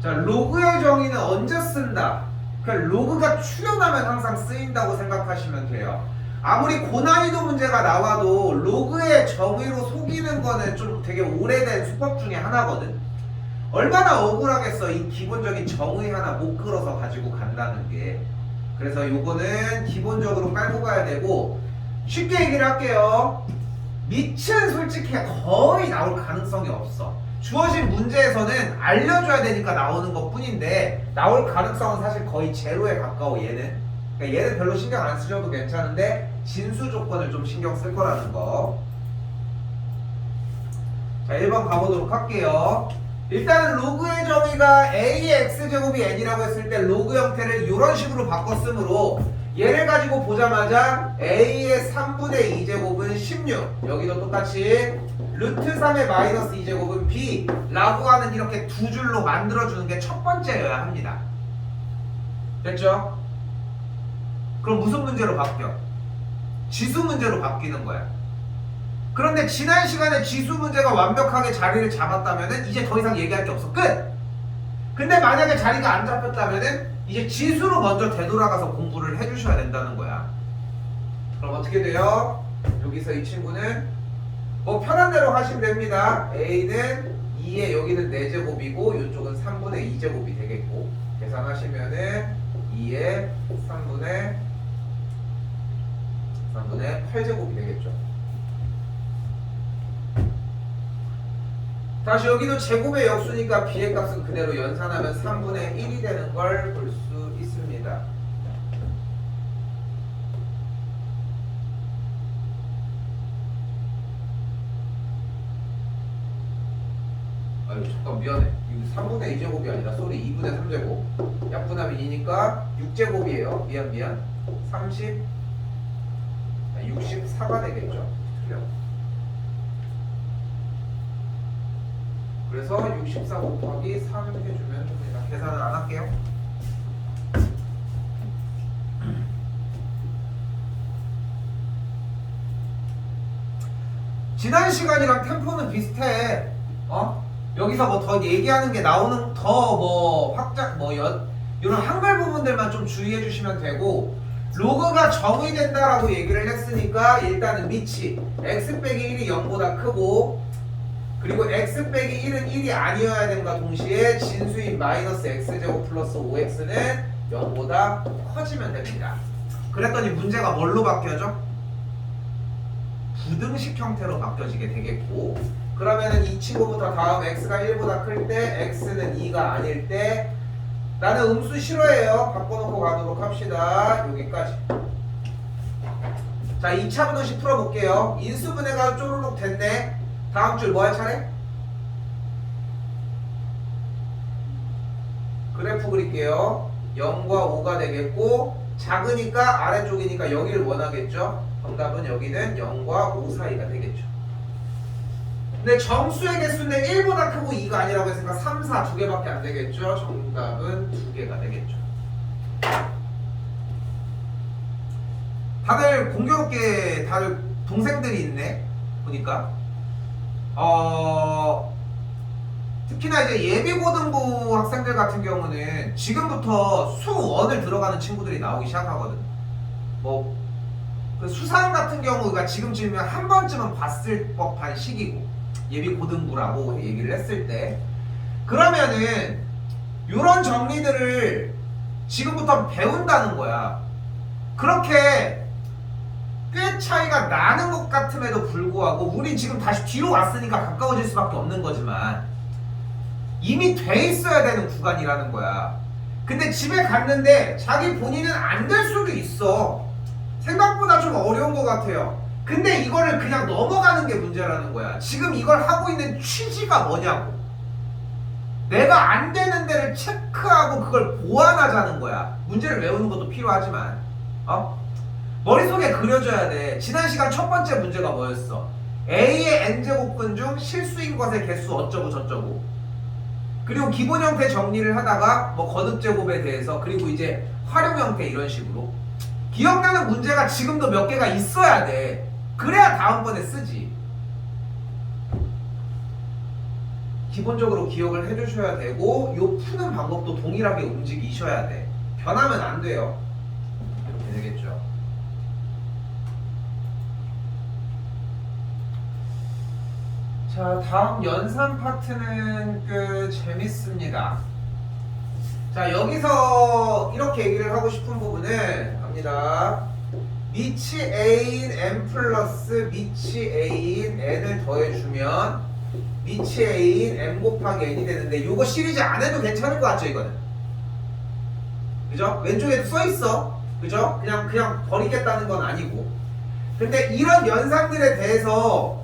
자, 로그의 정의는 언제 쓴다? 그러니까 로그가 출현하면 항상 쓰인다고 생각하시면 돼요. 아무리 고난이도 문제가 나와도 로그의 정의로 속이는 거는 좀 되게 오래된 수법 중에 하나거든. 얼마나 억울하겠어, 이 기본적인 정의 하나 못 끌어서 가지고 간다는 게. 그래서 요거는 기본적으로 깔고 가야 되고, 쉽게 얘기를 할게요. 밑은 솔직히 거의 나올 가능성이 없어. 주어진 문제에서는 알려줘야 되니까 나오는 것 뿐인데, 나올 가능성은 사실 거의 제로에 가까워. 얘는 그러니까 얘는 별로 신경 안 쓰셔도 괜찮은데 진수 조건을 좀 신경 쓸 거라는 거. 자, 1번 가보도록 할게요. 일단은 로그의 정의가 a의 x제곱이 n이라고 했을 때 로그 형태를 이런 식으로 바꿨으므로 얘를 가지고 보자마자 a의 3분의 2제곱은 16, 여기도 똑같이 루트 3의 마이너스 2제곱은 b 라고 하는 이렇게 두 줄로 만들어주는 게 첫 번째여야 합니다. 됐죠? 그럼 무슨 문제로 바뀌어? 지수 문제로 바뀌는 거야. 그런데 지난 시간에 지수 문제가 완벽하게 자리를 잡았다면 이제 더 이상 얘기할 게 없어. 끝! 근데 만약에 자리가 안 잡혔다면 이제 지수로 먼저 되돌아가서 공부를 해주셔야 된다는 거야. 그럼 어떻게 돼요? 여기서 이 친구는 뭐 편한 대로 하시면 됩니다. A는 2에 여기는 4제곱이고 이쪽은 3분의 2제곱이 되겠고, 계산하시면은 2에 3분의 8제곱이 되겠죠. 다시 여기도 제곱의 역수니까 b의 값은 그대로 연산하면 3분의 1이 되는 걸 볼 수 있습니다. 아유 잠깐 미안해. 이거 3분의 2제곱이 아니라 쏘리 2분의 3제곱. 약분하면 2니까 6제곱이에요. 미안. 64가 되겠죠. 틀려. 그래서 64 곱하기 3 해주면 됩니다. 계산을 안 할게요. 지난 시간이랑 템포는 비슷해. 여기서 뭐 더 얘기하는 게 나오는 더 뭐 확장 이런 한글 부분들만 좀 주의해 주시면 되고, 로그가 정의된다라고 얘기를 했으니까 일단은 밑이 x 빼기 1이 0보다 크고, 그리고 x 빼기 1은 1이 아니어야 됨과 동시에 진수인 마이너스 x제곱 플러스 5x는 0보다 커지면 됩니다. 그랬더니 문제가 뭘로 바뀌어져? 부등식 형태로 바뀌어지게 되겠고, 그러면은 이 친구부터 다음 x가 1보다 클 때 x는 2가 아닐 때, 나는 음수 싫어해요. 바꿔놓고 가도록 합시다. 여기까지. 자, 2차 분식 풀어볼게요. 인수분해가 쪼르륵 됐네. 다음 줄 뭐 할 차례? 그래프 그릴게요. 0과 5가 되겠고, 작으니까 아래쪽이니까 여기를 원하겠죠. 정답은 여기는 0과 5 사이가 되겠죠. 근데 정수의 개수는 1보다 크고 2가 아니라고 했으니까 3, 4 두 개밖에 안 되겠죠. 정답은 2개가 되겠죠. 다들 공교롭게 다들 동생들이 있네. 보니까 특히나 이제 예비고등부 학생들 같은 경우는 지금부터 수1을 들어가는 친구들이 나오기 시작하거든. 뭐 그 수상 같은 경우가 지금쯤이면 한 번쯤은 봤을 법한 시기고, 예비고등부라고 얘기를 했을 때, 그러면은 요런 정리들을 지금부터 배운다는 거야. 그렇게 꽤 차이가 나는 것 같음에도 불구하고 우린 지금 다시 뒤로 왔으니까 가까워질 수밖에 없는 거지만 이미 돼 있어야 되는 구간이라는 거야. 근데 집에 갔는데 자기 본인은 안 될 수도 있어. 생각보다 좀 어려운 것 같아요. 근데 이거를 그냥 넘어가는 게 문제라는 거야. 지금 이걸 하고 있는 취지가 뭐냐고. 내가 안 되는 데를 체크하고 그걸 보완하자는 거야. 문제를 외우는 것도 필요하지만 머릿속에 그려줘야 돼. 지난 시간 첫 번째 문제가 뭐였어? A의 n제곱근 중 실수인 것의 개수 어쩌고 저쩌고, 그리고 기본 형태 정리를 하다가 뭐 거듭제곱에 대해서, 그리고 이제 활용 형태 이런 식으로 기억나는 문제가 지금도 몇 개가 있어야 돼. 그래야 다음번에 쓰지. 기본적으로 기억을 해주셔야 되고 요 푸는 방법도 동일하게 움직이셔야 돼. 변하면 안 돼요. 이렇게 되겠죠. 자, 다음 연산 파트는 재밌습니다. 자, 여기서 이렇게 얘기를 하고 싶은 부분은 갑니다. 미치 A인 M 플러스 미치 A인 N을 더해주면 미치 A인 M 곱하기 N이 되는데 요거 시리즈 안 해도 괜찮을 것 같죠, 이거는? 그죠? 왼쪽에도 써있어. 그죠? 그냥 버리겠다는 건 아니고. 근데 이런 연산들에 대해서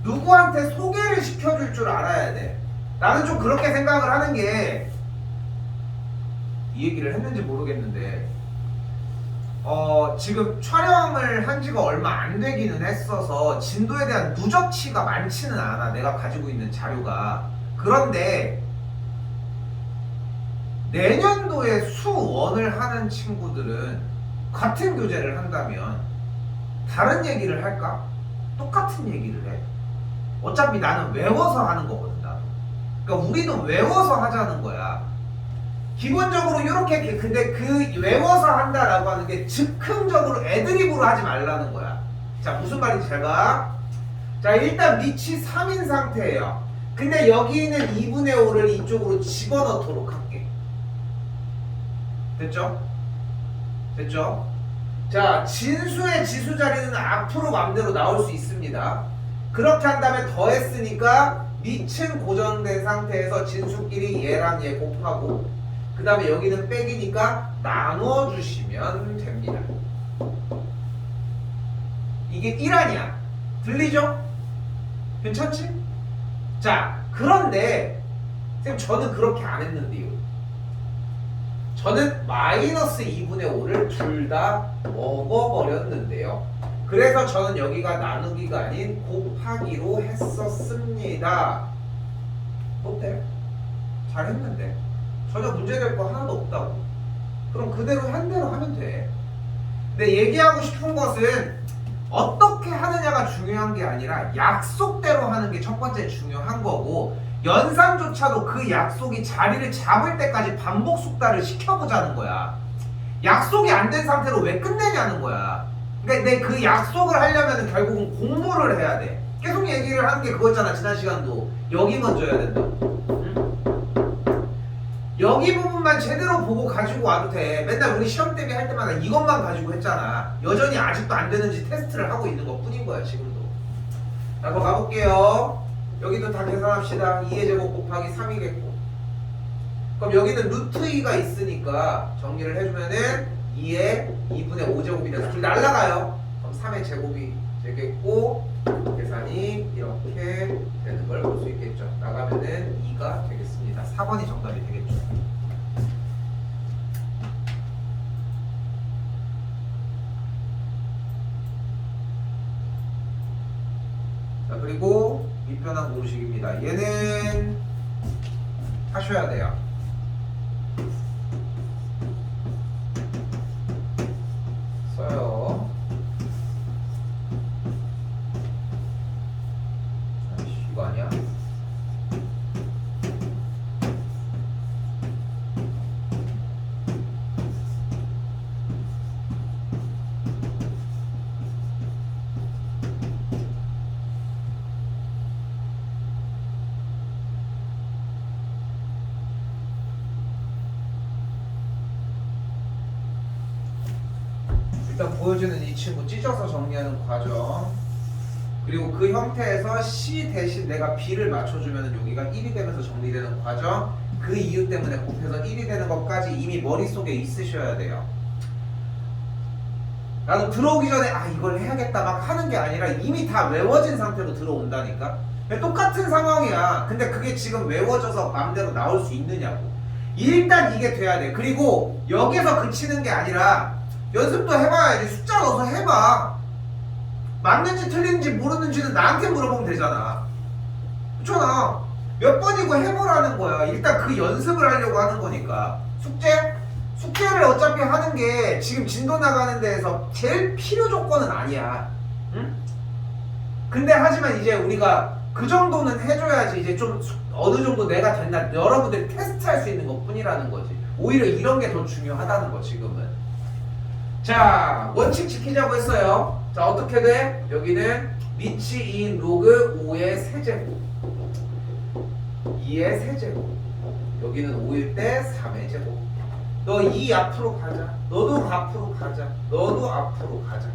누구한테 소개를 시켜줄 줄 알아야 돼. 나는 좀 그렇게 생각을 하는 게, 이 얘기를 했는지 모르겠는데, 지금 촬영을 한 지가 얼마 안 되기는 했어서 진도에 대한 누적치가 많지는 않아. 내가 가지고 있는 자료가. 그런데 내년도에 수원을 하는 친구들은 같은 교재를 한다면 다른 얘기를 할까? 똑같은 얘기를 해. 어차피 나는 외워서 하는 거거든, 나도. 그러니까 우리는 외워서 하자는 거야. 기본적으로 이렇게, 근데 그 외워서 한다라고 하는 게 즉흥적으로 애드립으로 하지 말라는 거야. 자, 무슨 말인지 잘 봐. 자, 일단 미치 3인 상태예요. 근데 여기 있는 2분의 5를 이쪽으로 집어넣도록 할게. 됐죠? 됐죠? 자, 진수의 지수 자리는 앞으로 맘대로 나올 수 있습니다. 그렇게 한 다음에 더했으니까 밑은 고정된 상태에서 진수끼리 얘랑 얘 곱하고 그 다음에 여기는 빼기니까 나눠주시면 됩니다. 이게 1 아니야. 들리죠? 괜찮지? 자, 그런데 선생님 저는 그렇게 안 했는데요. 저는 마이너스 2분의 5를 둘 다 먹어버렸는데요. 그래서 저는 여기가 나누기가 아닌 곱하기로 했었습니다. 어때? 잘했는데? 전혀 문제될 거 하나도 없다고. 그럼 그대로 한 대로 하면 돼. 근데 얘기하고 싶은 것은 어떻게 하느냐가 중요한 게 아니라 약속대로 하는 게 첫 번째 중요한 거고, 연산조차도 그 약속이 자리를 잡을 때까지 반복 숙달을 시켜보자는 거야. 약속이 안 된 상태로 왜 끝내냐는 거야. 그러니까 내 그 약속을 하려면 결국은 공부를 해야 돼. 계속 얘기를 하는 게 그거였잖아. 지난 시간도 여기 먼저 해야 된다. 여기 부분만 제대로 보고 가지고 와도 돼. 맨날 우리 시험 대비 할 때마다 이것만 가지고 했잖아. 여전히 아직도 안 되는지 테스트를 하고 있는 것 뿐인 거야, 지금도. 자, 한번 가볼게요. 여기도 다 계산합시다. 2의 제곱 곱하기 3이겠고. 그럼 여기는 루트 2가 있으니까 정리를 해주면은 2의 2분의 5제곱이 돼서 둘 날라가요. 그럼 3의 제곱이 되겠고, 계산이 이렇게 되는 걸 볼 수 있겠죠. 나가면은 2가 되겠습니다. 4번이 정답이 되겠죠. 자, 그리고 밑변환 모르식입니다. 얘는 하셔야 돼요. 써요. 이거 아니야? 일단 보여주는 이 친구 찢어서 정리하는 과정, 그리고 그 형태에서 C 대신 내가 B를 맞춰주면 여기가 1이 되면서 정리되는 과정, 그 이유 때문에 곱해서 1이 되는 것까지 이미 머릿속에 있으셔야 돼요. 나도 들어오기 전에 이걸 해야겠다 막 하는 게 아니라 이미 다 외워진 상태로 들어온다니까. 똑같은 상황이야. 근데 그게 지금 외워져서 맘대로 나올 수 있느냐고. 일단 이게 돼야 돼. 그리고 여기서 그치는 게 아니라 연습도 해봐야지. 숫자 넣어서 해봐. 맞는지 틀린지 모르는지는 나한테 물어보면 되잖아. 그렇잖아. 몇 번이고 해보라는 거야. 일단 그 연습을 하려고 하는 거니까. 숙제를 어차피 하는 게 지금 진도 나가는 데에서 제일 필요 조건은 아니야. 응? 근데 하지만 이제 우리가 그 정도는 해줘야지 이제 좀 어느 정도 내가 된다. 여러분들이 테스트할 수 있는 것 뿐이라는 거지. 오히려 이런 게 더 중요하다는 거 지금은. 자, 원칙 지키자고 했어요. 자, 어떻게 돼? 여기는 미치 2인 로그 5의 세제곱 2의 세제곱, 여기는 5일 때 3의 제곱. 너 2 앞으로 가자. 너도 앞으로 가자. 너도 앞으로 가자.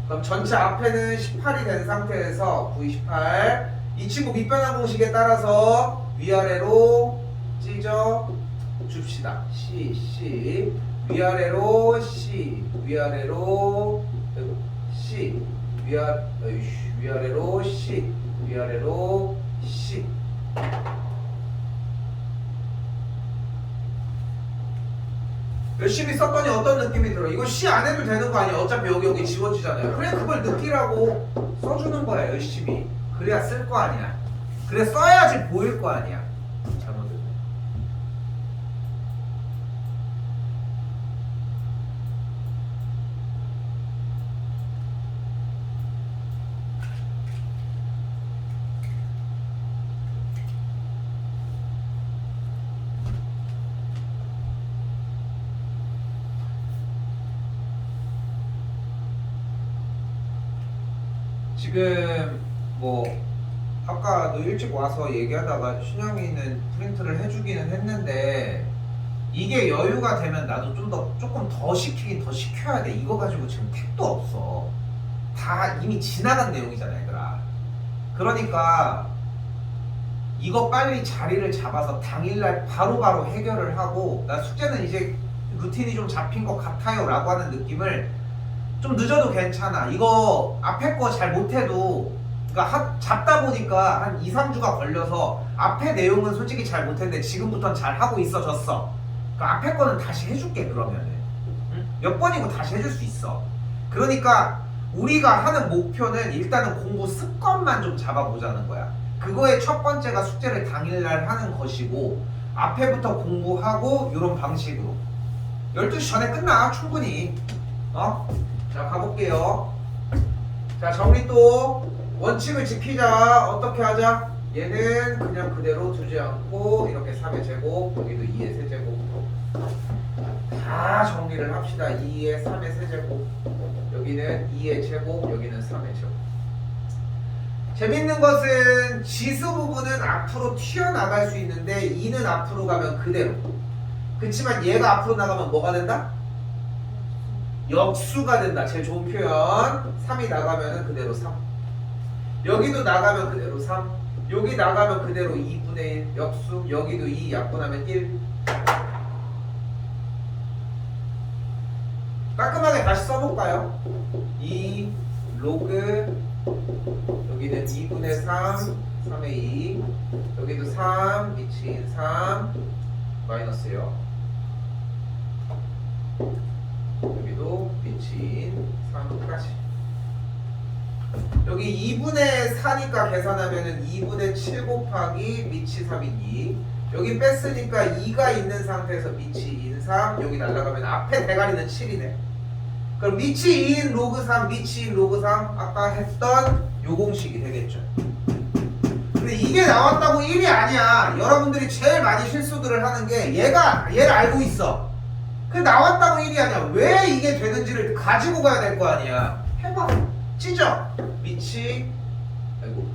그럼 전체 앞에는 18이 된 상태에서 9, 18. 이 친구 밑변환 공식에 따라서 위아래로 찢어 줍시다. C 위아래로 C 위아래로 C 위아래로 C 위아래로 C. 열심히 썼더니 어떤 느낌이 들어? 이거 C 안 해도 되는 거 아니야? 어차피 여기 지워지잖아요. 그래, 그걸 느끼라고 써주는 거야. 열심히. 그래야 쓸 거 아니야. 그래 써야지 보일 거 아니야. 잘못했네. 지금 뭐 아까 너 일찍 와서 얘기하다가 신영이는 프린트를 해주기는 했는데 이게 여유가 되면 나도 조금 더 시키긴 더 시켜야 돼. 이거 가지고 지금 택도 없어. 다 이미 지나간 내용이잖아 얘들아. 그러니까 이거 빨리 자리를 잡아서 당일날 바로바로 해결을 하고, 나 숙제는 이제 루틴이 좀 잡힌 것 같아요 라고 하는 느낌을, 좀 늦어도 괜찮아. 이거 앞에 거 잘 못해도, 그러니까 잡다 보니까 한 2, 3주가 걸려서 앞에 내용은 솔직히 잘 못했는데 지금부터는 잘 하고 있어졌어. 그러니까 앞에 거는 다시 해줄게. 그러면은 몇 번이고 다시 해줄 수 있어. 그러니까 우리가 하는 목표는 일단은 공부 습관만 좀 잡아보자는 거야. 그거의 첫 번째가 숙제를 당일날 하는 것이고, 앞에부터 공부하고 이런 방식으로 12시 전에 끝나 충분히. 자, 가볼게요. 자, 정리 또 원칙을 지키자. 어떻게 하자? 얘는 그냥 그대로 두지 않고 이렇게 3의 제곱, 여기도 2의 세제곱 다 정리를 합시다. 2의 3의 세제곱, 여기는 2의 제곱, 여기는 3의 제곱. 재밌는 것은 지수 부분은 앞으로 튀어나갈 수 있는데 2는 앞으로 가면 그대로. 그렇지만 얘가 앞으로 나가면 뭐가 된다? 역수가 된다. 제일 좋은 표현. 3이 나가면 그대로 3. 여기도 나가면 그대로 3. 여기 나가면 그대로 2분의 1 역수. 여기도 2 약분하면 1. 깔끔하게 다시 써볼까요? 2 로그, 여기는 2분의 3 3의 2, 여기도 3 미친 3 마이너스요, 여기도 미친 3까지. 여기 2분의 4니까 계산하면은 2분의 7 곱하기 미치 3인 2. 여기 뺐으니까 2가 있는 상태에서 미치 2인 3. 여기 날라가면 앞에 대가리는 7이네. 그럼 미치 2인 로그 3, 미치 2인 로그 3 아까 했던 요 공식이 되겠죠. 근데 이게 나왔다고 1이 아니야. 여러분들이 제일 많이 실수들을 하는 게 얘를 알고 있어. 그 나왔다고 1이 아니야. 왜 이게 되는지를 가지고 가야 될 거 아니야. 해봐. 찢어. 미치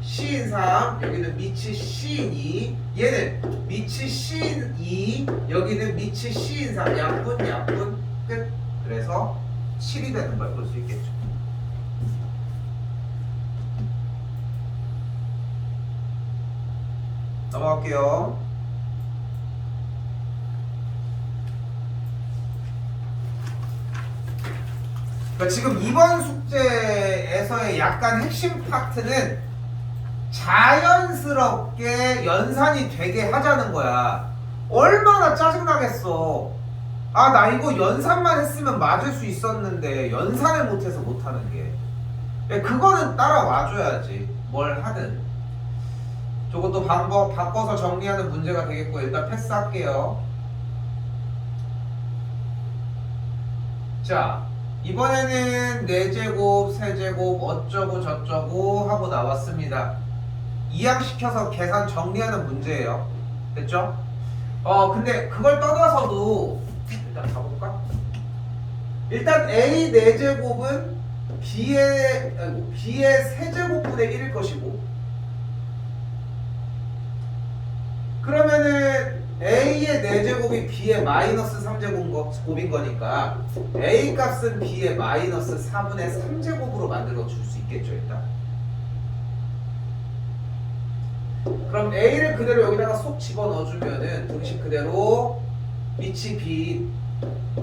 C인 3, 여기는 미치 C인 2, 얘는 미치 C인 2, 여기는 미치 C인 3. 약분 끝. 그래서 7이 되는 걸 볼 수 있겠죠. 넘어갈게요. 그러니까 지금 이번 숙제에서의 약간 핵심 파트는 자연스럽게 연산이 되게 하자는 거야. 얼마나 짜증나겠어. 아, 나 이거 연산만 했으면 맞을 수 있었는데 연산을 못해서 못하는 게. 그거는 따라와줘야지. 뭘 하든. 저것도 방법 바꿔서 정리하는 문제가 되겠고, 일단 패스할게요. 자, 이번에는 4제곱, 세제곱 어쩌고 저쩌고 하고 나왔습니다. 이항시켜서 계산 정리하는 문제예요. 됐죠? 근데 그걸 떠나서도 일단 가볼까? 일단 A 4제곱은 B의 세제곱분의 1일 것이고, 그러면은 A의 4제곱이 B의 마이너스 3제곱인 거니까 A 값은 B의 마이너스 4분의 3제곱으로 만들어 줄 수 있겠죠, 일단. 그럼 A를 그대로 여기다가 쏙 집어넣어주면은 등식 그대로 밑이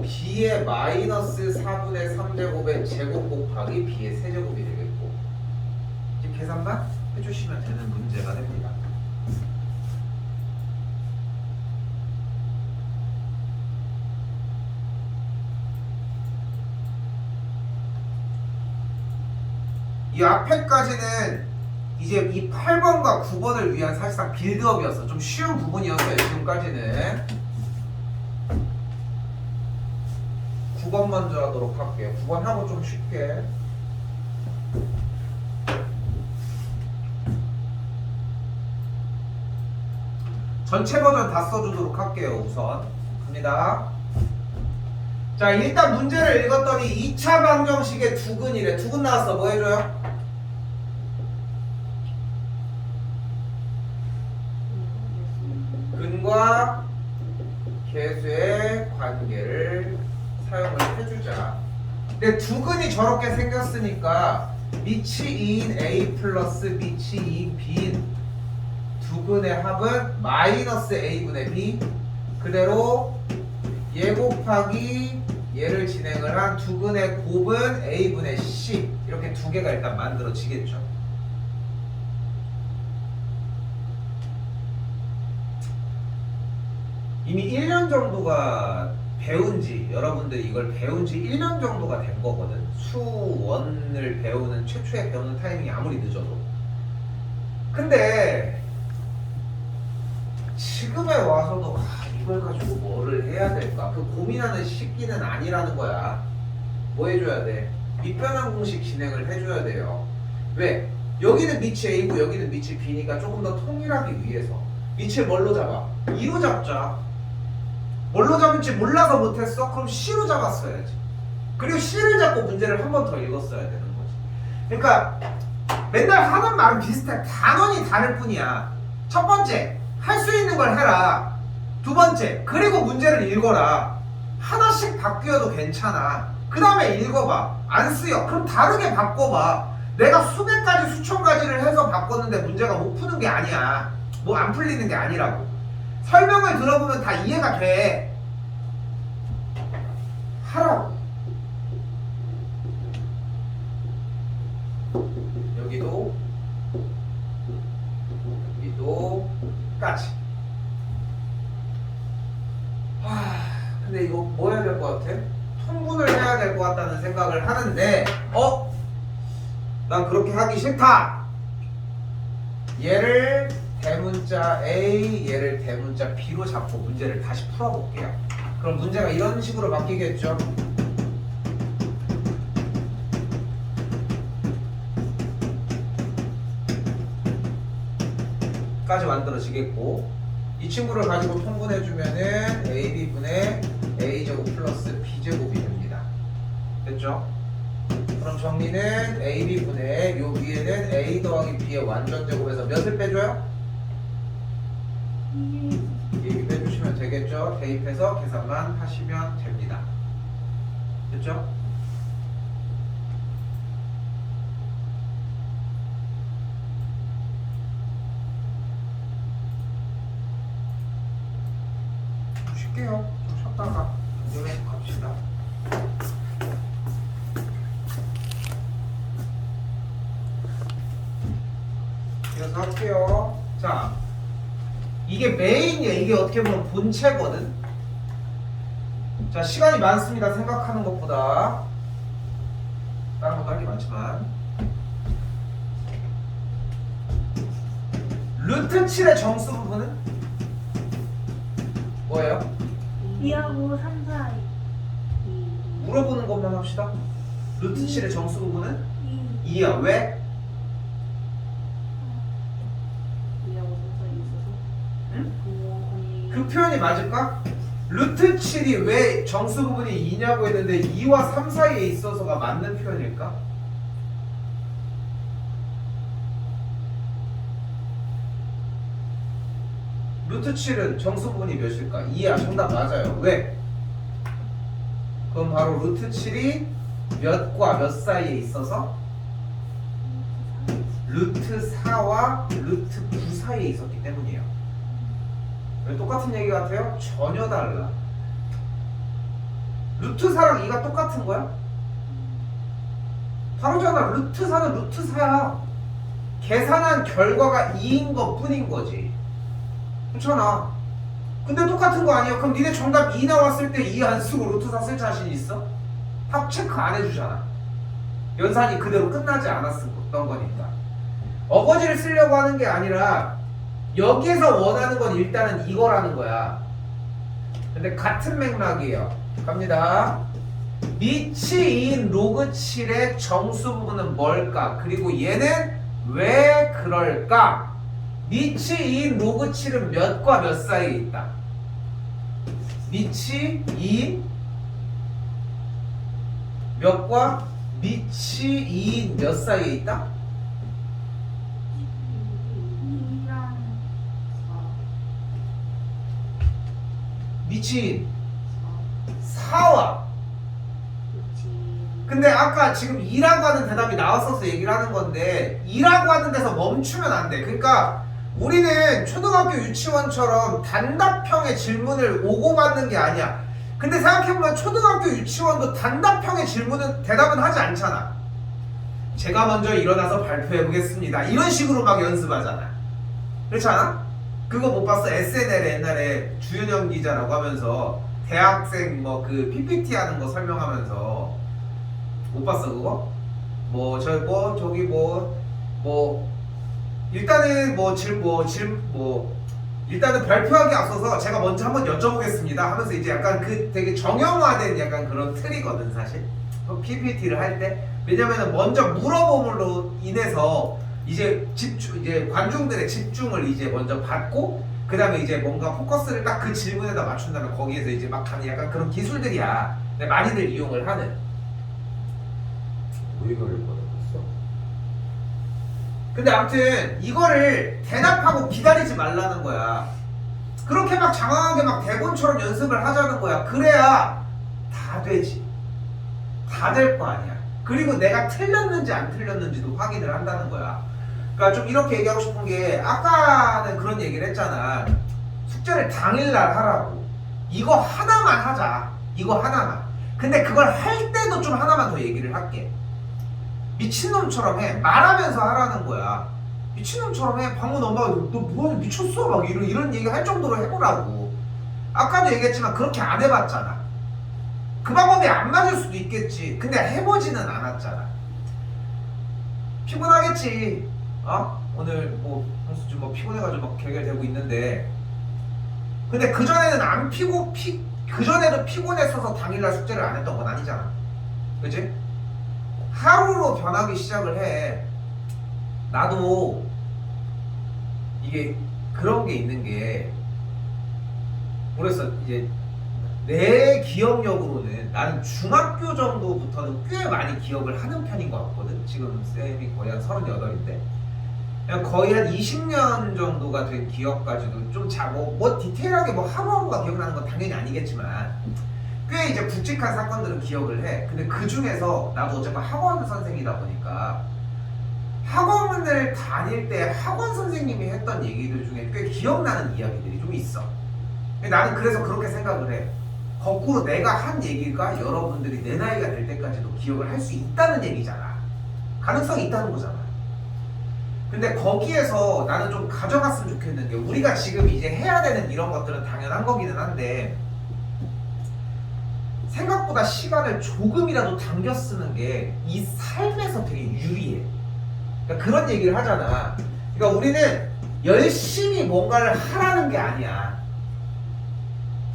B의 마이너스 4분의 3제곱의 제곱 곱하기 B의 세제곱이 되겠고, 이제 계산만 해주시면 되는 문제가 됩니다. 이 앞에까지는 이제 이 8번과 9번을 위한 사실상 빌드업이었어. 좀 쉬운 부분이었어요, 지금까지는. 9번 먼저 하도록 할게요. 9번 하고 좀 쉽게. 전체 버전 다 써주도록 할게요, 우선. 갑니다. 자, 일단 문제를 읽었더니 2차 방정식의 두근이래. 두근 나왔어. 뭐 해줘요? 근과 계수의 관계를 사용을 해주자. 근데 두근이 저렇게 생겼으니까 밑이 2인 A 플러스 밑이 2인 B인 두근의 합은 마이너스 A분의 B. 그대로 얘 곱하기 얘를 진행을 한 두근의 곱은 A분의 C. 이렇게 두 개가 일단 만들어지겠죠. 이미 1년 정도가 배운지, 여러분들이 이걸 배운지 1년 정도가 된 거거든. 수원을 배우는, 최초에 배우는 타이밍이 아무리 늦어도. 근데 지금에 와서도 이걸 가지고 뭐를 해야 될까? 그 고민하는 시기는 아니라는 거야. 뭐 해줘야 돼? 밑변환 공식 진행을 해줘야 돼요. 왜? 여기는 밑이 A고 여기는 밑이 B니까 조금 더 통일하기 위해서 밑을 뭘로 잡아? 2로 잡자. 뭘로 잡을지 몰라서 못했어? 그럼 C로 잡았어야지. 그리고 C를 잡고 문제를 한 번 더 읽었어야 되는 거지. 그러니까 맨날 하는 말은 비슷해. 단원이 다를 뿐이야. 첫 번째, 할 수 있는 걸 해라. 두 번째, 그리고 문제를 읽어라. 하나씩 바뀌어도 괜찮아. 그 다음에 읽어봐. 안 쓰여. 그럼 다르게 바꿔봐. 내가 수백 가지, 수천 가지를 해서 바꿨는데 문제가 못 푸는 게 아니야. 뭐 안 풀리는 게 아니라고. 설명을 들어보면 다 이해가 돼. 하라고. 여기도 까지. 근데 이거 뭐 해야 될 것 같아? 통분을 해야 될 것 같다는 생각을 하는데, 난 그렇게 하기 싫다. 얘를 대문자 A, 얘를 대문자 B로 잡고 문제를 다시 풀어볼게요. 그럼 문제가 이런 식으로 바뀌겠죠? 까지 만들어지겠고, 이 친구를 가지고 통분해주면은 AB분의 A제곱 플러스 B제곱이 됩니다. 됐죠? 그럼 정리는 AB분의 요 위에는 A 더하기 B의 완전제곱에서 몇을 빼줘요? 2 빼주시면 되겠죠? 대입해서 계산만 하시면 됩니다. 됐죠? 쉽게요. 좀 쉬었다가 이제 갑시다. 그래서 할게요. 자, 이게 메인이야. 이게 어떻게 보면 본체거든. 자, 시간이 많습니다. 생각하는 것보다. 다른 것도 할 게 많지만. 루트 7의 정수 부분은 뭐예요? 2하고 3 사이. 물어보는 것만 합시다. 루트 7의 정수 부분은 2. 2야. 왜? 그 표현이 맞을까? 루트 7이 왜 정수 부분이 2냐고 했는데 2와 3 사이에 있어서가 맞는 표현일까? 루트 7은 정수 부분이 몇일까? 2야. 정답 맞아요. 왜? 그럼 바로 루트 7이 몇과 몇 사이에 있어서 루트 4와 루트 9 사이에 있었기 때문이에요. 왜 똑같은 얘기 같아요? 전혀 달라. 루트 4랑 2가 똑같은 거야? 다르잖아. 루트 4는 루트 4야. 계산한 결과가 2인 것 뿐인 거지. 그렇잖아. 근데 똑같은 거 아니야? 그럼 니네 정답 2 나왔을 때 2 안 쓰고 루트 4 쓸 자신 있어? 합 체크 안 해주잖아. 연산이 그대로 끝나지 않았던 거니까. 어거지를 쓰려고 하는 게 아니라 여기에서 원하는 건 일단은 이거라는 거야. 근데 같은 맥락이에요. 갑니다. 미치 2인 로그 7의 정수 부분은 뭘까? 그리고 얘는 왜 그럴까? 미치 2인 로그 7은 몇과 몇 사이에 있다? 미치 2인 몇과 미치 2인 몇 사이에 있다? 2랑 미치 4와 4. 근데 아까 지금 2라고 하는 대답이 나왔어서 얘기를 하는 건데 2라고 하는 데서 멈추면 안 돼. 그러니까 우리는 초등학교 유치원처럼 단답형의 질문을 오고받는 게 아니야. 근데 생각해보면 초등학교 유치원도 단답형의 질문은 대답은 하지 않잖아. 제가 먼저 일어나서 발표해보겠습니다. 이런 식으로 막 연습하잖아. 그렇지 않아? 그거 못 봤어? SNL에 옛날에 주윤영 기자라고 하면서 대학생 뭐 그 PPT 하는 거 설명하면서 못 봤어 그거? 일단은 일단은 발표하기 앞서서 제가 먼저 한번 여쭤보겠습니다 하면서 이제 약간 그 되게 정형화된 약간 그런 틀이거든 사실 PPT를 할 때. 왜냐면은 먼저 물어봄으로 인해서 이제 관중들의 집중을 이제 먼저 받고 그 다음에 이제 뭔가 포커스를 딱 그 질문에다 맞춘다면 거기에서 이제 막 하는 약간 그런 기술들이야. 근데 많이들 이용을 하는. 뭐 이거를 보내봤어? 근데 아무튼 이거를 대답하고 기다리지 말라는 거야. 그렇게 막 장황하게 막 대본처럼 연습을 하자는 거야. 그래야 다 되지. 다 될 거 아니야. 그리고 내가 틀렸는지 안 틀렸는지도 확인을 한다는 거야. 그러니까 좀 이렇게 얘기하고 싶은 게 아까는 그런 얘기를 했잖아. 숙제를 당일날 하라고. 이거 하나만 하자. 이거 하나만. 근데 그걸 할 때도 좀 하나만 더 얘기를 할게. 미친놈처럼 해. 말하면서 하라는 거야. 미친놈처럼 해. 방문 엄마가 너 뭐하냐 미쳤어? 막 이런 얘기 할 정도로 해보라고. 아까도 얘기했지만 그렇게 안 해봤잖아. 그 방법이 안 맞을 수도 있겠지. 근데 해보지는 않았잖아. 피곤하겠지. 오늘 뭐 형수 좀 피곤해가지고 막 결결되고 있는데. 근데 그전에는 그전에도 피곤했어서 당일날 숙제를 안 했던 건 아니잖아. 그치? 하루로 변하기 시작을 해. 나도 이게 그런 게 있는 게 모르겠어. 이제 내 기억력으로는 나는 중학교 정도부터는 꽤 많이 기억을 하는 편인 것 같거든. 지금 쌤이 거의 한 38인데 거의 한 20년 정도가 된 기억까지도 좀 뭐 디테일하게 뭐 하루하루가 기억나는 건 당연히 아니겠지만 꽤 이제 굵직한 사건들은 기억을 해. 근데 그 중에서 나도 어쨌든 학원 선생이다 보니까 학원을 다닐 때 학원 선생님이 했던 얘기들 중에 꽤 기억나는 이야기들이 좀 있어. 나는 그래서 그렇게 생각을 해. 거꾸로 내가 한 얘기가 여러분들이 내 나이가 될 때까지도 기억을 할 수 있다는 얘기잖아. 가능성이 있다는 거잖아. 근데 거기에서 나는 좀 가져갔으면 좋겠는 게 우리가 지금 이제 해야 되는 이런 것들은 당연한 거기는 한데 생각보다 시간을 조금이라도 당겨 쓰는 게 이 삶에서 되게 유리해. 그러니까 그런 얘기를 하잖아. 그러니까 우리는 열심히 뭔가를 하라는 게 아니야.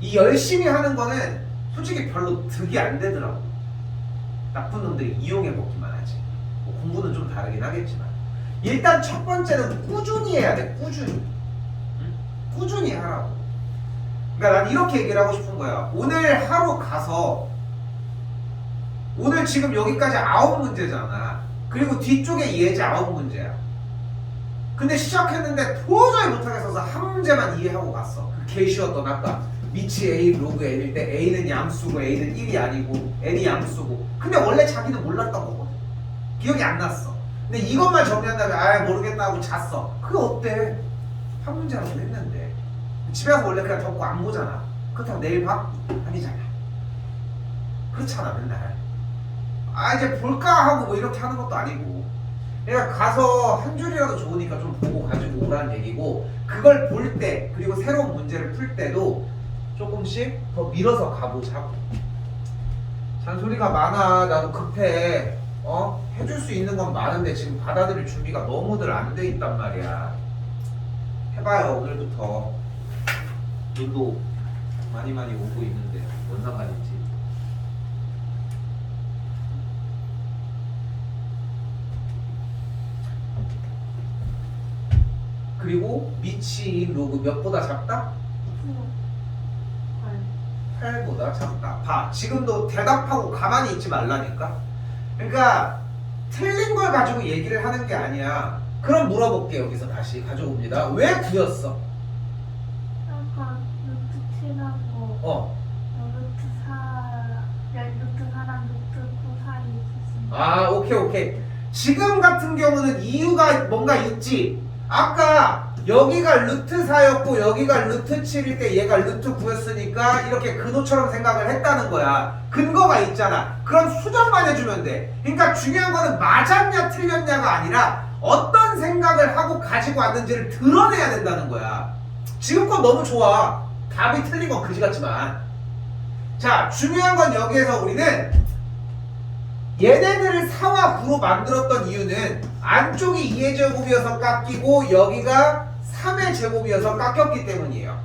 이 열심히 하는 거는 솔직히 별로 득이 안 되더라고. 나쁜 놈들이 이용해 먹기만 하지. 뭐 공부는 좀 다르긴 하겠지만 일단 첫 번째는 꾸준히 해야 돼. 꾸준히. 응? 꾸준히 하라고. 그러니까 난 이렇게 얘기를 하고 싶은 거야. 오늘 하루 가서 오늘 지금 여기까지 9문제잖아. 그리고 뒤쪽에 예제 9문제야. 근데 시작했는데 도저히 못하겠어서 한 문제만 이해하고 갔어. 그 개 쉬웠던 아까 미치 A 로그 N일 때 A는 양수고 A는 1이 아니고 N이 양수고. 근데 원래 자기는 몰랐던 거거든. 기억이 안 났어. 근데 이것만 정리한 다음에 아 모르겠다 하고 잤어. 그게 어때? 한 문제라도 했는데. 집에 가서 원래 그냥 덮고 안 보잖아. 그렇다고 내일 봐? 아니잖아. 그렇잖아 맨날. 아 이제 볼까 하고 뭐 이렇게 하는 것도 아니고. 그러니까 가서 한 줄이라도 좋으니까 좀 보고 가지고 오라는 얘기고, 그걸 볼 때 그리고 새로운 문제를 풀 때도 조금씩 더 밀어서 가보자고. 잔소리가 많아. 나도 급해. 해줄 수 있는 건 많은데 지금 받아들일 준비가 너무들 안 돼 있단 말이야. 해봐요 오늘부터. 눈도 많이 오고 있는데 뭔 상관인지. 그리고 미치인 로그 몇보다 작다? 8보다 작다. 봐, 지금도 대답하고 가만히 있지 말라니까. 그러니까 틀린 걸 가지고 얘기를 하는 게 아니야. 그럼 물어볼게. 여기서 다시 가져옵니다. 왜 9였어? 아까 루트 7하고 루트 4, 루트 4랑 루트 9 사이에 있었습니다. 아, 오케이. 지금 같은 경우는 이유가 뭔가 있지. 아까 여기가 루트 4였고 여기가 루트 7일 때 얘가 루트 9였으니까 이렇게 근호처럼 생각을 했다는 거야. 근거가 있잖아. 그럼 수정만 해주면 돼. 그러니까 중요한 거는 맞았냐 틀렸냐가 아니라 어떤 생각을 하고 가지고 왔는지를 드러내야 된다는 거야. 지금 건 너무 좋아. 답이 틀린 건 그지 같지만. 자, 중요한 건 여기에서 우리는 얘네들을 4와 9로 만들었던 이유는 안쪽이 2의 제곱이어서 깎이고 여기가 3의 제곱이어서 깎였기 때문이에요.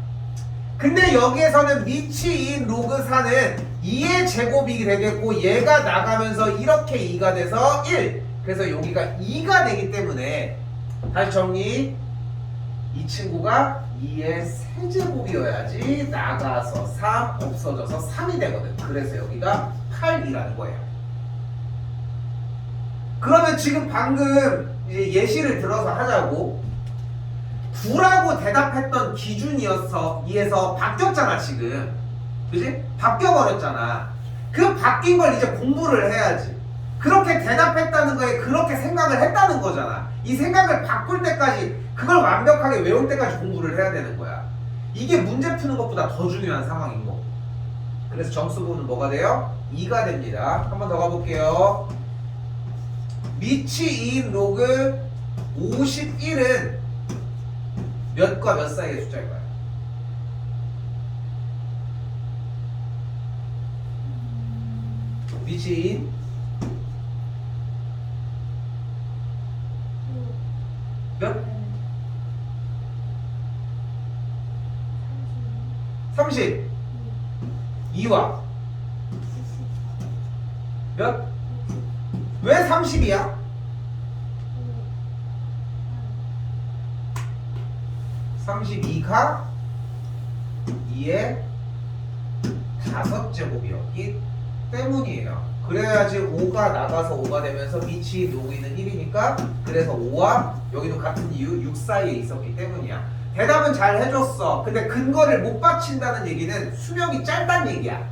근데 여기에서는 미치인 로그 4는 2의 제곱이 되겠고 얘가 나가면서 이렇게 2가 돼서 1. 그래서 여기가 2가 되기 때문에 다시 정리. 이 친구가 2의 세제곱이어야지 나가서 3 없어져서 3이 되거든. 그래서 여기가 8이라는 거예요. 그러면 지금 방금 이제 예시를 들어서 하자고. 9라고 대답했던 기준이어서 이에서 바뀌었잖아 지금. 그지? 바뀌어버렸잖아. 그 바뀐 걸 이제 공부를 해야지. 그렇게 대답했다는 거에 그렇게 생각을 했다는 거잖아. 이 생각을 바꿀 때까지 그걸 완벽하게 외울 때까지 공부를 해야 되는 거야. 이게 문제 푸는 것보다 더 중요한 상황인 거. 그래서 점수 부분은 뭐가 돼요? 2가 됩니다. 한 번 더 가볼게요. 미치인 로그 51은 몇과 몇 사이의 숫자일까요? 미치인 몇? 30 2와 몇? 왜 30이야? 32가 2의 5제곱이었기 때문이에요. 그래야지 5가 나가서 5가 되면서 미치 로그는 1이니까 그래서 5와 여기도 같은 이유 6 사이에 있었기 때문이야. 대답은 잘 해줬어. 근데 근거를 못 받친다는 얘기는 수명이 짧다는 얘기야.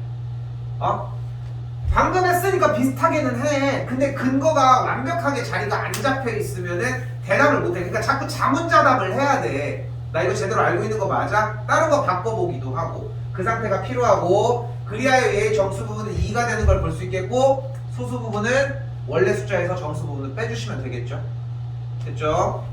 방금 했으니까 비슷하게는 해. 근데 근거가 완벽하게 자리가 안 잡혀 있으면은 대답을 못 해. 그러니까 자꾸 자문자답을 해야 돼. 나 이거 제대로 알고 있는 거 맞아? 다른 거 바꿔보기도 하고. 그 상태가 필요하고, 그리하여 얘의 정수 부분은 2가 되는 걸 볼 수 있겠고, 소수 부분은 원래 숫자에서 정수 부분을 빼주시면 되겠죠? 됐죠?